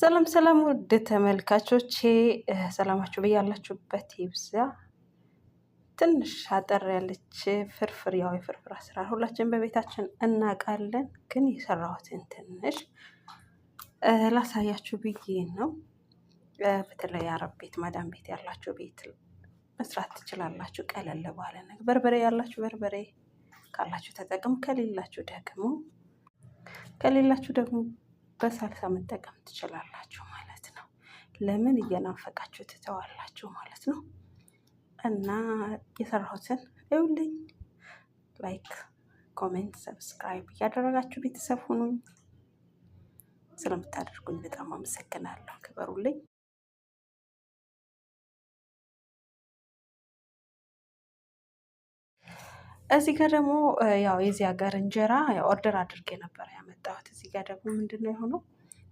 ሰላም ሰላም ውድ ተመልካቾቼ ሰላማችሁ በያላችሁበት ይብዛ። ትንሽ አጠር ያለች ፍርፍር ያው የፍርፍር አሰራር ሁላችን በቤታችን እናውቃለን፣ ግን የሰራሁትን ትንሽ ላሳያችሁ ብዬ ነው። በተለይ አረብ ቤት ማዳም ቤት ያላችሁ ቤት መስራት ትችላላችሁ። ቀለል ባለ ነገር በርበሬ ያላችሁ በርበሬ ካላችሁ ተጠቅሙ፣ ከሌላችሁ ደግሞ በሳልሳ መጠቀም ትችላላችሁ ማለት ነው። ለምን እየናፈቃችሁ ትተዋላችሁ ማለት ነው። እና የሰራሁትን እዩልኝ። ላይክ፣ ኮሜንት፣ ሰብስክራይብ እያደረጋችሁ ቤተሰብ ሁኑኝ። ስለምታደርጉኝ በጣም አመሰግናለሁ። ክበሩልኝ። እዚህ ጋር ደግሞ ያው የዚህ ሀገር እንጀራ ኦርደር አድርጌ ነበር ያመጣሁት። እዚህ ጋር ደግሞ ምንድነው የሆነው?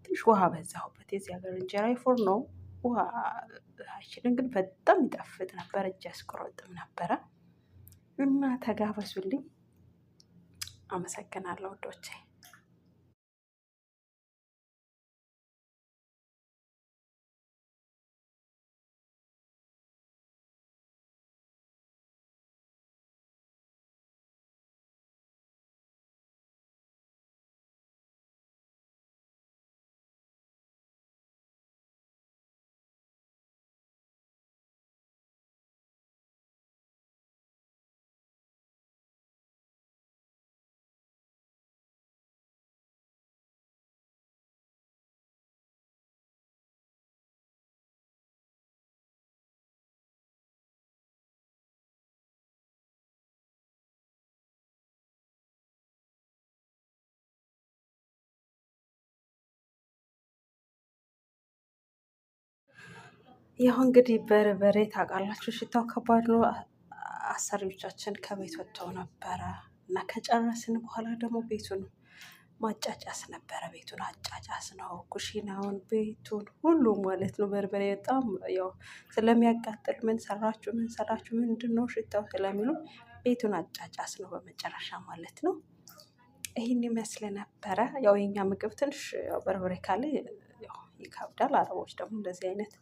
ትንሽ ውሃ በዛሁበት። የዚህ ሀገር እንጀራ ይፎር ነው ውሃ አይችልም፣ ግን በጣም ይጣፍጥ ነበር። እጅ ያስቆረጥም ነበረ እና ተጋበዙልኝ። አመሰግናለሁ ወዶቼ። ያው እንግዲህ በርበሬ ታውቃላችሁ፣ ሽታው ከባድ ነው። አሰሪዎቻችን ከቤት ወጥተው ነበረ እና ከጨረስን በኋላ ደግሞ ቤቱን ማጫጫስ ነበረ። ቤቱን አጫጫስ ነው፣ ኩሽናውን፣ ቤቱን ሁሉ ማለት ነው። በርበሬ በጣም ያው ስለሚያቃጥል ምን ሰራችሁ ምንድን ነው ሽታው ስለሚሉ ቤቱን አጫጫስ ነው በመጨረሻ ማለት ነው። ይህን ይመስል ነበረ። ያው የኛ ምግብ ትንሽ ያው በርበሬ ካለ ያው ይከብዳል። አረቦች ደግሞ እንደዚህ አይነት